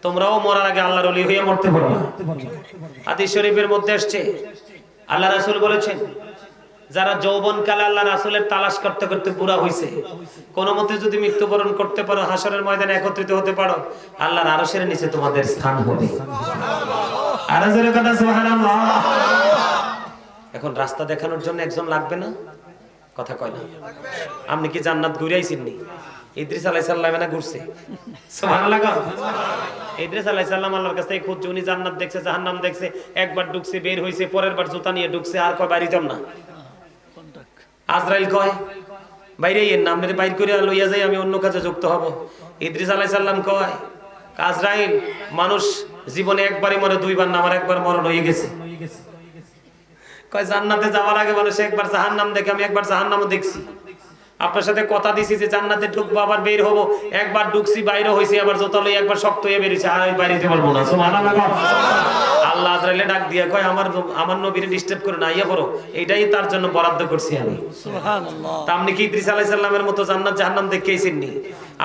তোমরাও মরার আগে আল্লাহর ওলি হয়ে মরতে পারো না। হাদিস শরীফের মধ্যে আসছে, আল্লাহ রাসূল বলেছেন, যারা যৌবনকালে আল্লাহ রাসূলের তালাশ করতে করতে বুড়া হইছে, কোন মতে যদি মৃত্যুবরণ করতে পারো, হাসরের ময়দানে একত্রিত হতে পারো, আল্লাহর আরশের নিচে তোমাদের স্থান হবে। আর জোরে কথা সুবহানাল্লাহ। এখন রাস্তা দেখানোর জন্য একজন লাগবে না? কথা কয় না। আপনি কি জান্নাত ঘুরে আইছেন নি? ইদ্রিস আলাইহিস সালাম না ঘুরছে? সুবহানাল্লাহ। ইদ্রিস আলাইহিস সালাম আল্লাহর কাছে খুঁজছে, উনি জান্নাত দেখছে, জাহান্নাম দেখছে, একবার ঢুকছে, বের হইছে, পরের বার জুতা নিয়ে ঢুকছে, আর কয় বাড়িতাম না। আজরাইল কয় বাইরে এর নাম রে বাইর করে লইয়া যাই, আমি অন্য কাজে যুক্ত হব। ইদ্রিস আলাইহিস সালাম কয়, আজরাইল, মানুষ জীবনে একবারই মরে, দুইবার না, আমার একবার মরণ হয়ে গেছে। কয় জান্নাতে যাওয়ার আগে মানুষ একবার জাহান্নাম দেখে, আমি একবার জাহান্নামও দেখছি। আপনার সাথে কথা দিছি যে জান্নাতে ঢুকবো, আবার বের হব, একবার ঢুকছি, বাইরে হইছি, আবার জোতা লই একবার শক্ত হয়ে বেরিয়েছে, আর ওই বাইরে যেতে পারবো না। সুবহানাল্লাহ। আল্লাহ আজরাইলে ডাক দিয়া কয়, আমার নবীরে ডিস্টার্ব করে না, ইয়া করো, এটাই তার জন্য বরাদ্দ করছি আমি। সুবহানাল্লাহ। তা আপনি কি ইদ্রিস আলাইহিস সালামের মতো জান্নাত জাহান্নাম দেখেইছেন নি?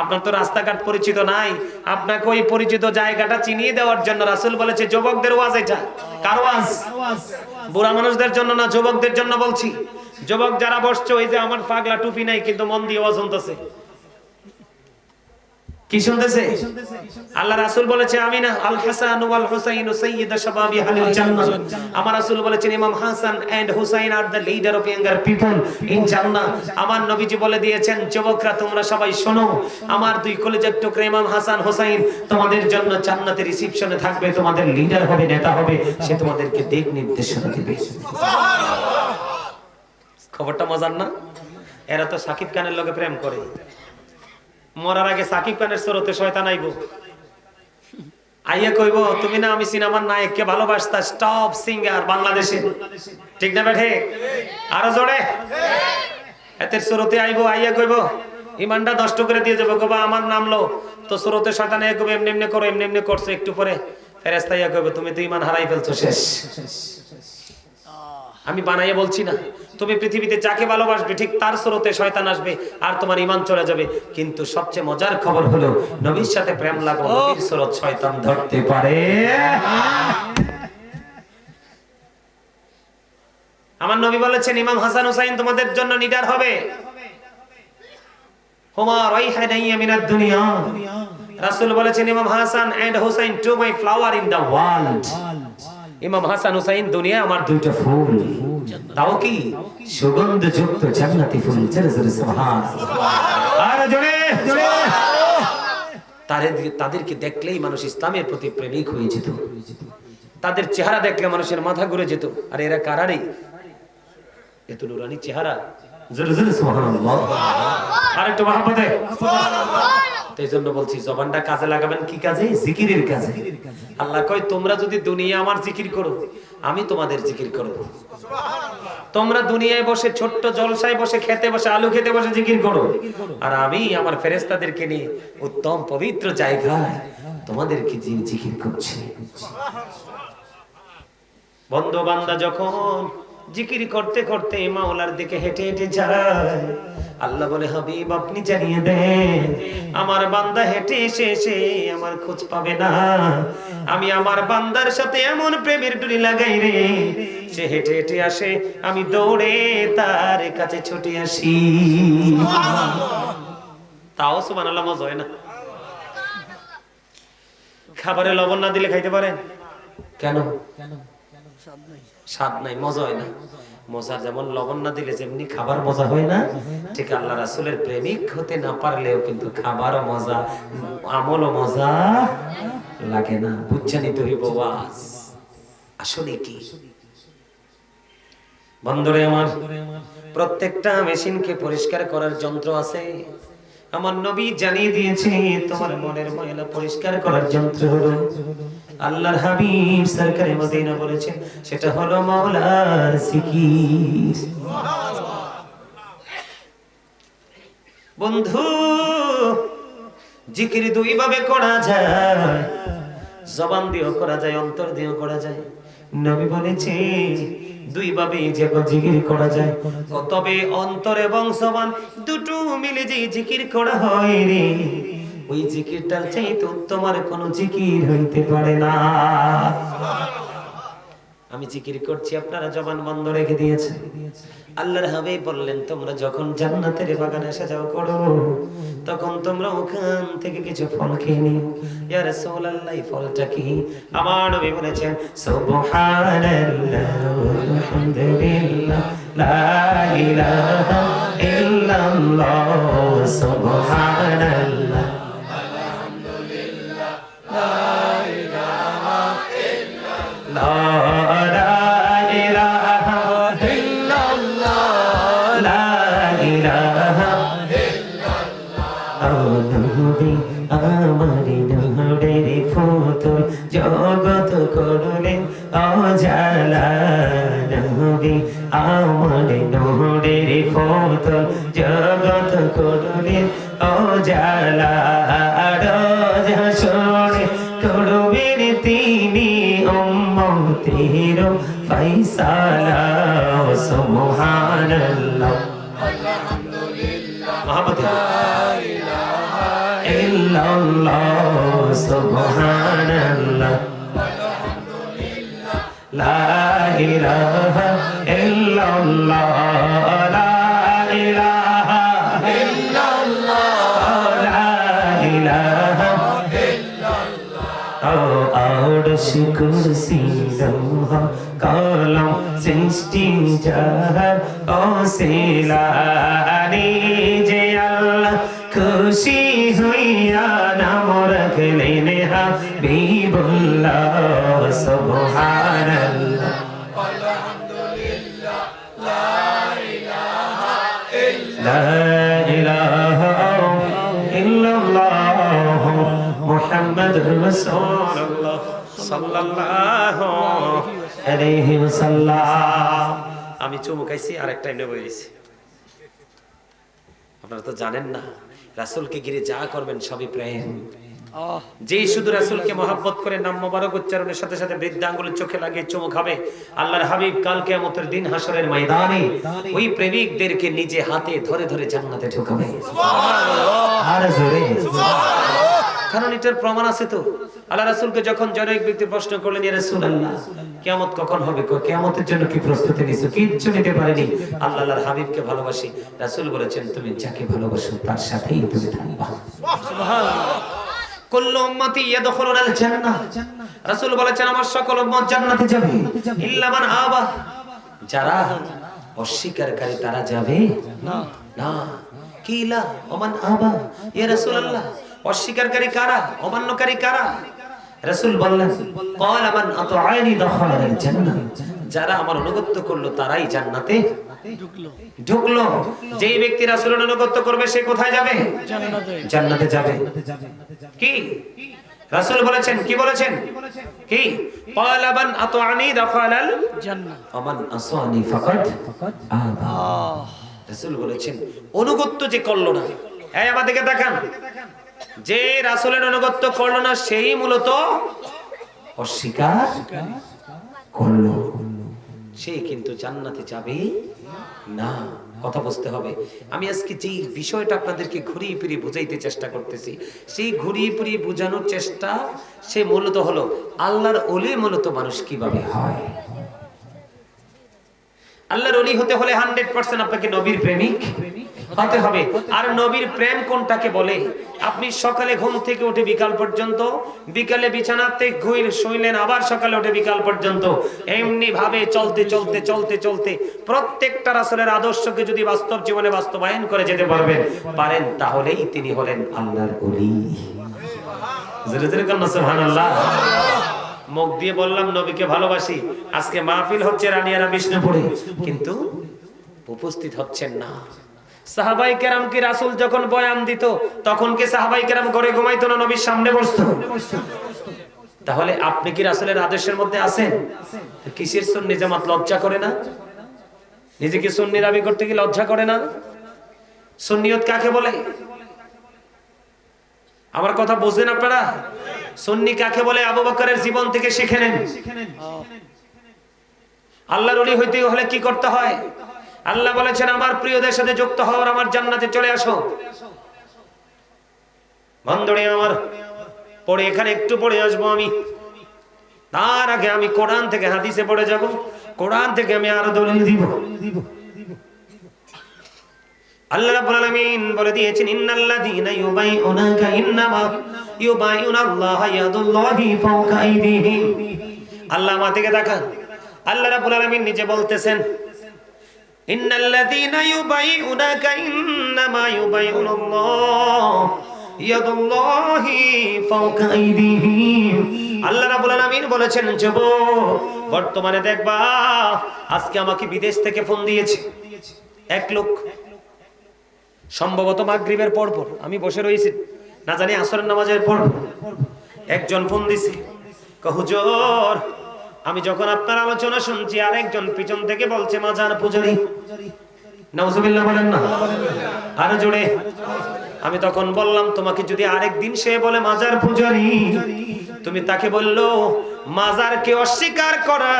আপনার তো রাস্তাঘাট পরিচিত নাই। আপনাকে ওই পরিচিত জায়গাটা চিনিয়ে দেওয়ার জন্য রাসূল বলেছে, যুবকদের ওয়াজ এটা। কার ওয়াজ? বুড়া মানুষদের জন্য না, যুবকদের জন্য বলছি। যুবক যারা বসছো, এই যে আমার পাগলা টুপি নাই, কিন্তু মন দিয়ে ওয়াজ শুনতেছে। কি শুনতেছে? আল্লাহ রাসূল বলেছে, আমি না, আল হাসান ওয়াল হুসাইন সাইয়্যিদু শাবাবি আহলিল জান্নাহ। আমার রাসূল বলেছেন, Imam Hasan and Hussain are the leader of younger people in জান্নাহ। আমার নবীজি বলে দিয়েছেন, যুবকরা তোমরা সবাই শোনো, আমার দুই কলিজার টুকরা ইমাম হাসান হুসাইন তোমাদের জন্য জান্নাতের রিসেপশনে থাকবে, তোমাদের লিডার হবে, নেতা হবে, সে তোমাদেরকে দিক নির্দেশনা দিবে। সুবহানাল্লাহ। খবরটা মজার না? এরা তো সাকিব খানের লগে প্রেম করে। মরার আগে সাকিব খানের সুরতে শয়তান আইব, আইয়া কইব, তুমি না আমি সিনেমার নায়ককে ভালোবাসতা, টপ সিঙ্গার বাংলাদেশে, ঠিক না বেঠে? আরো জোরে এতে সুরতে আইব, আইয়া কইব, ইমানটা নষ্ট করে দিয়ে যাবো, কইবা আমার নামলো তো সুরতে শয়তান আইয়া কইব, এমনি এমনি করো, এমনি এমনি করছো, একটু পরে ফেরেশতা আইয়া কইব, তুমি তো ইমান হারাই ফেলছো, শেষ। আমি বানাইয়া বলছি না, তুমি পৃথিবীতে যাকে ভালোবাসবে ঠিক তার স্রোতে শয়তান আসবে আর তোমার ঈমান চলে যাবে। কিন্তু সবচেয়ে মজার খবর হলো, নবীর সাথে প্রেম লাগো, নবীর স্রোত শয়তান ধরতে পারে। আমার নবী বলেছেন, ইমাম হাসান হুসাইন তোমাদের জন্য লিডার হবে। হুমা রাইহানাইয়া মিনাদ দুনিয়া। রাসূল বলেছেন, Imam Hasan and Hussain two my flower in the world. ইমাম হাসান হুসাইন দুনিয়া আমার দুইটা ফুল, তাও কি সুগন্ধযুক্ত জান্নাতি ফুল। জোরে জোরে সুবহানাল্লাহ। আর জোরে জোরে। তাই তাদেরকে দেখলেই মানুষ ইসলামের প্রতি প্রেমিক হয়ে যেত, তাদের চেহারা দেখলে মানুষের মাথা ঘুরে যেত। আর এরা কারারে এত নুরানি চেহারা, জোরে জোরে সুবহানাল্লাহ, আরেকটু মহব্বতে সুবহানাল্লাহ। এই জন্য বলছি জবানটা কাজে লাগাবেন, কি কাজে? জিকিরের কাজে। আল্লাহ কয় তোমরা যদি দুনিয়া আমার জিকির করো, আমি তোমাদের জিকির করব। তোমরা দুনিয়ায় বসে ছোট্ট জলসায় বসে খেতে বসে আলু খেতে বসে জিকির করো, আর আমি আমার ফেরেশতাদেরকে নিয়ে উত্তম পবিত্র জায়গায় তোমাদেরকে জিকির করছি। বন্ধু বান্দা যখন জিকির করতে করতে মাওলার দিকে হেঁটে হেঁটে যায়, আল্লাহ বলে হাবিব আপনি জানিয়ে দেন আমার বান্দা হেঁটে এসে আমার খোঁজ পাবে না। আমি আমার বান্দার সাথে এমন প্রেমের ডুরি লাগাই রে, সে হেঁটে হেঁটে আসে, আমি দৌড়ে তার কাছে ছুটে আসি। তাও সুবহানাল্লাহ মজা হয় না? খাবারে লবণ না দিলে খাইতে পারেন? কেন? স্বাদ নাই, মজা হয় না। মজা যেমন লবণ না দিলে যেমনি খাবার মজা হয় না, ঠিক আল্লাহ রাসূলের প্রেমিক হতে না পারলেও কিন্তু খাবারও মজা, আমলও মজা লাগে না। বুঝছেন তো ওয়াজ আসলে কি? বন্ধুরে আমার, প্রত্যেকটা মেশিনকে পরিষ্কার করার যন্ত্র আছে। আমার নবী জানিয়ে দিয়েছে তোমার মনের ময়লা পরিষ্কার করার যন্ত্র হলো আল্লাহর হাবিব সরকারে মদিনা বলেছেন, সেটা হলো মাওলার জিকির। বন্ধু জিকির দুই ভাবে করা যায়, জবান দিয়েও করা যায়, অন্তর দিয়েও করা যায়। নবী বলেছে দুই ভাবে যে জিকির করা যায়, তবে অন্তর এবং জবান দুটো মিলে যে জিকির করা হয় রে, ওই জিকিরটার চাইতে উত্তম আর কোনো জিকির হইতে পারে না। আমি জিকির করছি, আপনারা জবান বন্ধ রেখে দিয়েছেন। আল্লাহর হাবিব বললেন তোমরা যখন জান্নাতের বাগানে সাজাও করো, তখন তোমরা ওখান থেকে কিছু ফল খেয়ে নিও। ইয়া রাসূলুল্লাহ, এই ফলটা কি? আমার নবী বলেছেন সুবহানাল্লাহ আলহামদুলিল্লাহ লা ইলাহা ইল্লাল্লাহ, সুবহানাল্লাহ আলহামদুলিল্লাহ লা ইলাহা ইল্লাল্লাহ, লা ইলাহা ইল্লাল্লাহ, লা ইলাহা ইল্লাল্লাহ। নবী আমারি নূরের ফুতুল জগৎ করলেন অজালা, নবী আমারি নূরের ফুতুল জগৎ করলেন অজালা, রোজ হাসরে করবেন তিনি উম্মতের ফায়সালা। সুবহানাল্লাহ আলহামদুলিল্লাহ ইল্লাল্লাহ, সুবহানাল্লাহ আলহামদুলিল্লাহ লা ইলাহা ইল্লাল্লাহ, লা ইলাহা ইল্লাল্লাহ, লা ইলাহা ইল্লাল্লাহ। আরশ কুরসি লৌহ কলম সৃষ্টি জাহান ওসিলানি, যে আল্লাহ খুশি হইয়া নাম রাখলেন হাবিবুল্লাহ। সুবহানাল্লাহ আলহামদুলিল্লাহ লা ইলাহা ইল্লাল্লাহ মুহাম্মাদুর রাসূলুল্লাহ সাল্লাল্লাহু আলাইহি ওয়াসাল্লাম। আমি চুমুকাইছি আর একটা নেব হইছে। আপনারা তো জানেন না, রাসূলকে ঘিরে যা করবেন সবই প্রেম। যেই শুধু রাসূলকে মহব্বত করে নাম মোবারক উচ্চারণের সাথে সাথে বৃদ্ধ আঙ্গুলের চোখে লাগিয়ে চুমু খাবে, আল্লাহর হাবিব কাল কিয়ামতের দিন হাসরের ময়দানে ওই প্রেমিকদেরকে নিজে হাতে ধরে ধরে জান্নাতে ঢোকাবে। সুবহানাল্লাহ, আর জোরে সুবহানাল্লাহ। কারণ এটার প্রমাণ আছে তো। আল্লাহ রাসূলকে যখন জনৈক ব্যক্তি প্রশ্ন করলেন, ইয়া রাসূলুল্লাহ কিয়ামত কখন হবে, কিয়ামতের জন্য কি প্রস্তুতি নিছো? কিচ্ছু নিতে পারেনি। আল্লাহর হাবিবকে ভালোবাসি। রাসূল বলেছেন তুমি যাকে ভালোবাসো তার সাথেই তুমি থাকবা। সুবহানাল্লাহ। কুল্লু উম্মতি ইয়াদখুলুনাল জান্নাহ, রাসূল বলেছেন আমার সকল উম্মত জান্নাতে যাবে, ইল্লা মান আবা, যারা অস্বীকারী তারা যাবে না। কিলা ওমান আবা, ইয়া রাসূলুল্লাহ অস্বীকারী কারা, অমান্যকারী কারা? রাসূল বললেন ক্বালা মান আতাআনি দাখালাল জান্নাহ, যারা আমার অনুগত করলো তারাই জান্নাতে ঢুকলো। যেই ব্যক্তি রাসূলের অনুগত করবে সে কোথায় যাবে? জান্নাতে যাবে। কি রাসূল বলেছেন? কি বলেছেন? কি ক্বালা মান আতাআনি দাখালাল জান্নাহ ওয়া মান আসানি ফাকাদ আবা। রাসূল বলেছেন অনুগত যে করলো না, এই আমাদেরকে দেখান, যে রাসূলের অনুগত করলো না সেই মূলত অস্বীকার করলো, সে কিন্তু জান্নাতে যাবে না। কথা বুঝতে হবে। আমি আজকে যে বিষয়টা আপনাদেরকে ঘুরিয়ে ফিরিয়ে বুঝাইতে চেষ্টা করতেছি, সেই ঘুরিয়ে ফিরিয়ে বোঝানোর চেষ্টা সে মূলত হলো আল্লাহর ওলি মূলত মানুষ কিভাবে হয়। আল্লাহর ওলি হতে হলে 100% আপনাকে নবীর প্রেমিক হতে হবে। আর নবীর প্রেম কোনটাকে বলে? আপনি সকালে ঘুম থেকে উঠে বিকাল পর্যন্ত, বিকালে বিছানাতে শুইলেন, আবার সকালে উঠে বিকাল পর্যন্ত, এমনি ভাবে চলতে চলতে চলতে চলতে প্রত্যেকটা রাসূলের আদর্শকে যদি বাস্তব জীবনে বাস্তবায়ন করে যেতে পারেন তাহলেই তিনি হলেন আল্লাহর ওলি। জোরে জোরে বলুন সুবহানাল্লাহ। মুখ দিয়ে বললাম নবীকে ভালোবাসি, আজকে মাহফিল হচ্ছে রানিয়ারা বিষ্ণুপুরে, কিন্তু উপস্থিত হচ্ছেন না। সাহাবায়ে কেরাম কি রাসূল যখন বয়ান দিত তখন কি সাহাবায়ে কেরাম ঘরে ঘুমাইতো না, নবীর সামনে বসতো? তাহলে আপনি কি রাসূলের আদেশের মধ্যে আছেন? কিসের সুন্নি জামাত লজ্জা করে না? নিজেকে সুন্নি দাবি করতে কি লজ্জা করে না? সুন্নিয়ত কাকে বলে? আমার কথা বুঝেন আপনারা? সুন্নি কাকে বলে? আবু বকরের জীবন থেকে শিখে নেন। আল্লাহর ওলি হইতে হলে কি করতে হয়? আল্লাহ বলেছেন আমার প্রিয়দের সাথে যুক্ত হও, আমার জান্নাতে চলে আসো। বন্ধুরে আমার, পরে এখানে একটু পড়ে আসবো আমি, তার আগে আমি কোরআন থেকে হাদিসে পড়ে যাব, কোরআন থেকে আমি আরো দলিল দিব। আল্লাহ রাব্বুল আলামিন বলে দিয়েছেন ইন্নাল্লাযীনা ইউবাইউনাকা ইন্নামা ইউবাইউনাল্লাহা ইয়াদুল্লাহি ফাওকা আইদিহিম। আল্লাহ আমাদেরকে দেখান, আল্লাহ রাব্বুল আলামিন নিজে বলতেছেন ইন্নাল্লাযীনা ইউবাইউনাকা ইন্নামা ইউবাইউনাল্লাহ ইয়াদুল্লাহি ফাওকা আইদিহিম। আল্লাহ রাব্বুল আলামিন বলেছেন যুবক বর্তমানে দেখবা, আজকে আমাকে বিদেশ থেকে ফোন দিয়েছে এক লোক, সম্ভবত মাগরিবের পর আমি বসে রয়েছি, না জানি আসরের নামাজের পর একজন ফোন দিছে, হুজুর আমি যখন আপনার আলোচনা শুনছি আর একজন পিছন থেকে বলছে মাজার পূজারী। নাউজুবিল্লাহ বলেন না, আরো জোরে। আমি তখন বললাম তোমাকে যদি আরেকদিন সে বলে মাজার পূজারী, তুমি তাকে বললো মাজারকে অস্বীকার করা,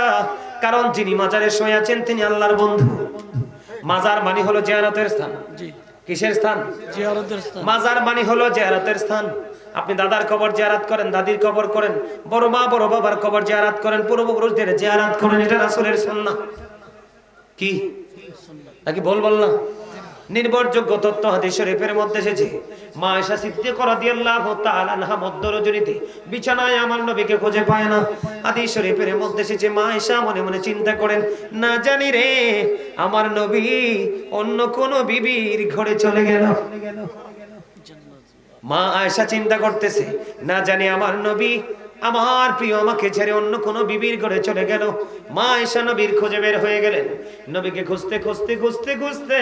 কারণ যিনি মাজারে শুয়ে আছেন তিনি আল্লাহর বন্ধু। মাজার মানে হলো জিয়ারতের স্থান। কিসের স্থান? জিয়ারতের স্থান। মাজার মানে হলো জিয়ারতের স্থান। আপনি দাদার কবর জিয়ারত করেন, দাদির কবর করেন, বড় মা বড় বাবার কবর জিয়ারত করেন, পূর্বপুরুষদের জিয়ারত করেন, এটা রাসূলের সুন্নাহ। কি নাকি বল না? নির্ভরযোগ্য তথ্য হাদিস শরীফের মধ্যে এসেছে। মা আয়েশা সিদ্দিকা রাদিয়াল্লাহু তাআলা আনহা মধ্য রজনীতে বিছানায় আমার নবীকে খুঁজে পায় না। হাদিস শরীফের মধ্যে এসেছে মা আয়েশা মনে মনে চিন্তা করেন, না জানি রে আমার নবী অন্য কোন বিবির ঘরে চলে গেল। মা আয়েশা চিন্তা করতেছে, না জানি আমার নবী আমার প্রিয় আমাকে ছেড়ে অন্য কোন বিবির ঘরে চলে গেল। মা আয়েশা নবীর খোঁজে বের হয়ে গেলেন। নবীকে খুঁজতে খুঁজতে খুঁজতে খুঁজতে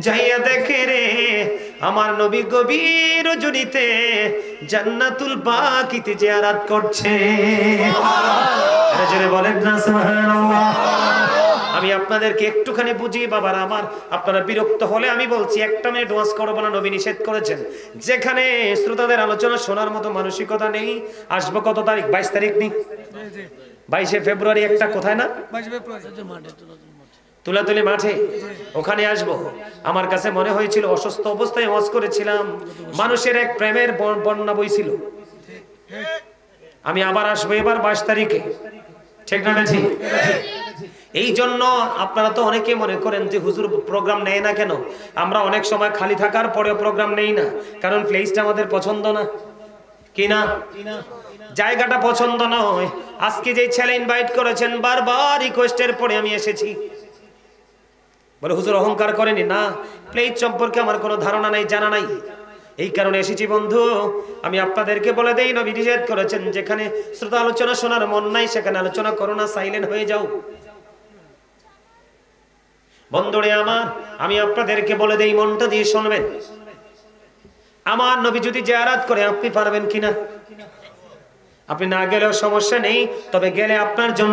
যাইয়া দেখে রে আমার নবী গভীর রজনীতে জান্নাতুল বাকিতে জিয়ারত করছে। আরে জোরে বলেন না সুবহানাল্লাহ। আমি আপনাদেরকে একটুখানি বুঝিয়ে বাবার আমার, আপনারা বিরক্ত হলে আমি বলছি একটা মিনিট ওয়াজ করবো না, নবী নিষেধ করেছেন। যেখানে শ্রোতাদের আলোচনা শোনার মতো মানসিকতা নেই, আসবো কত তারিখ? 22 তারিখ নেই, 22শে ফেব্রুয়ারি একটা কোথায় না তুলাতুলি মাঠে, ওখানে আসবো। আমার কাছে মনে হয়েছিল অসুস্থ অবস্থায় ওয়াজ করেছিলাম, মানুষের এক প্রেমের বন্যা বইছিল। আমি আবার আসবো এবার 22 তারিখে, ঠিক না ঠিক? এই জন্য আপনারা তো অনেকে মনে করেন যে হুজুর প্রোগ্রাম নেয় না কেন? আমরা অনেক সময় খালি থাকার পরেও প্রোগ্রাম নেই না, কারণ প্লেসটা আমাদের পছন্দ না, কি না? জায়গাটা পছন্দ নয়। আজকে যে ছেলে ইনভাইট করেছেন বারবার রিকোয়েস্টের পরে আমি এসেছি। বলে হুজুর অহংকার করেনি? না, প্লেস সম্পর্কে আমার কোনো ধারণা নাই, জানা নাই। এই কারণে এসেছি বন্ধু, আমি আপনাদেরকে বলে দেই, নবী নিষেধ করেছেন যেখানে শ্রোতা আলোচনা শোনার মন নাই সেখানে আলোচনা করো না, সাইলেন্ট হয়ে যাও। বন্ধুরে আমার, আমি আপনাদেরকে বলে দেই, মনটা দিয়ে শুনবেন। আমার নবী যদি জিয়ারত করে আপনি পারবেন কিনা? আপনি না গেলেও সমস্যা নেই, তবে গেলে আপনার জন্য